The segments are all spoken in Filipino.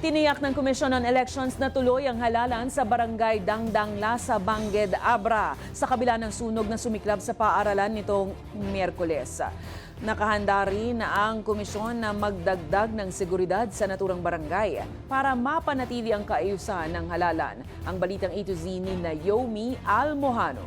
Tiniyak ng Commission on Elections na tuloy ang halalan sa barangay Dangdangla sa Bangged, Abra sa kabila ng sunog na sumiklab sa paaralan nitong Miyerkules. Nakahanda rin ang komisyon na magdagdag ng seguridad sa naturang barangay para mapanatili ang kaayusan ng halalan. Ang balitang A to Z ni Naomi Almojano.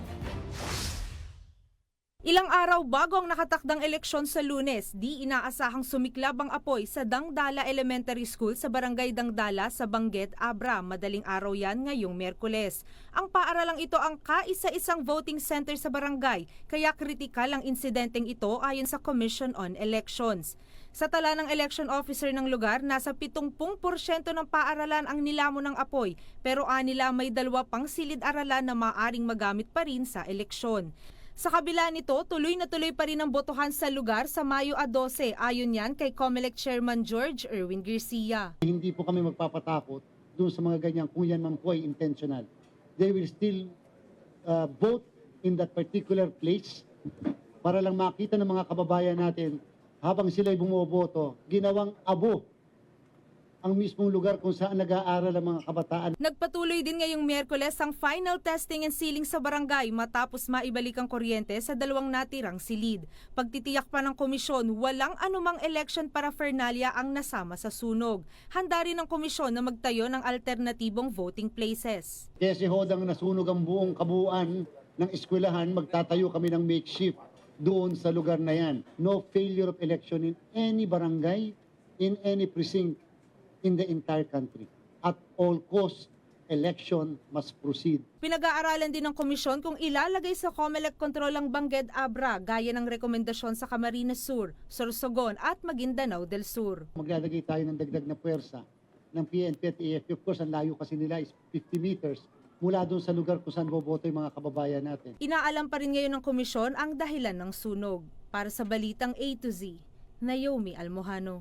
Ilang araw bago ang nakatakdang eleksyon sa Lunes, di inaasahang sumiklab ang apoy sa Dangdala Elementary School sa barangay Dangdala sa Bangged, Abra. Madaling araw yan ngayong Miyerkules. Ang paaralang ito ang kaisa-isang voting center sa barangay, kaya kritikal ang insidenteng ito ayon sa Commission on Elections. Sa tala ng election officer ng lugar, nasa 70% ng paaralan ang nilamon ng apoy, pero anila may 2 pang silid-aralan na maaring magamit pa rin sa eleksyon. Sa kabila nito, tuloy na tuloy pa rin ang botohan sa lugar sa Mayo 12. Ayon yan kay COMELEC Chairman George Erwin Garcia. Hindi po kami magpapatakot doon sa mga ganyan kung yan man po ay intentional. They will still vote in that particular place para lang makita ng mga kababayan natin habang sila'y bumoboto, ginawang abo ang mismong lugar kung saan nag-aaral ang mga kabataan. Nagpatuloy din ngayong Miyerkules ang final testing and sealing sa barangay matapos maibalik ang kuryente sa 2 natirang silid. Pagtitiyak pa ng komisyon, walang anumang election paraphernalia ang nasama sa sunog. Handa rin ang komisyon na magtayo ng alternatibong voting places. Kasi hodang nasunog ang buong kabuuan ng eskwelahan, magtatayo kami ng makeshift doon sa lugar na yan. No failure of election in any barangay, in any precinct in the entire country. At all costs, election must proceed. Pinag-aaralan din ng komisyon kung ilalagay sa COMELEC control ang Bangged, Abra gaya ng rekomendasyon sa Camarines Sur, Sorsogon at Maguindanao del Sur. Maglalagay tayo ng dagdag na puwersa ng PNP at AFP. Of course, ang layo kasi nila is 50 meters mula doon sa lugar kung saan boboto yung mga kababayan natin. Inaalam pa rin ngayon ng komisyon ang dahilan ng sunog. Para sa Balitang A to Z, Naomi Almojano.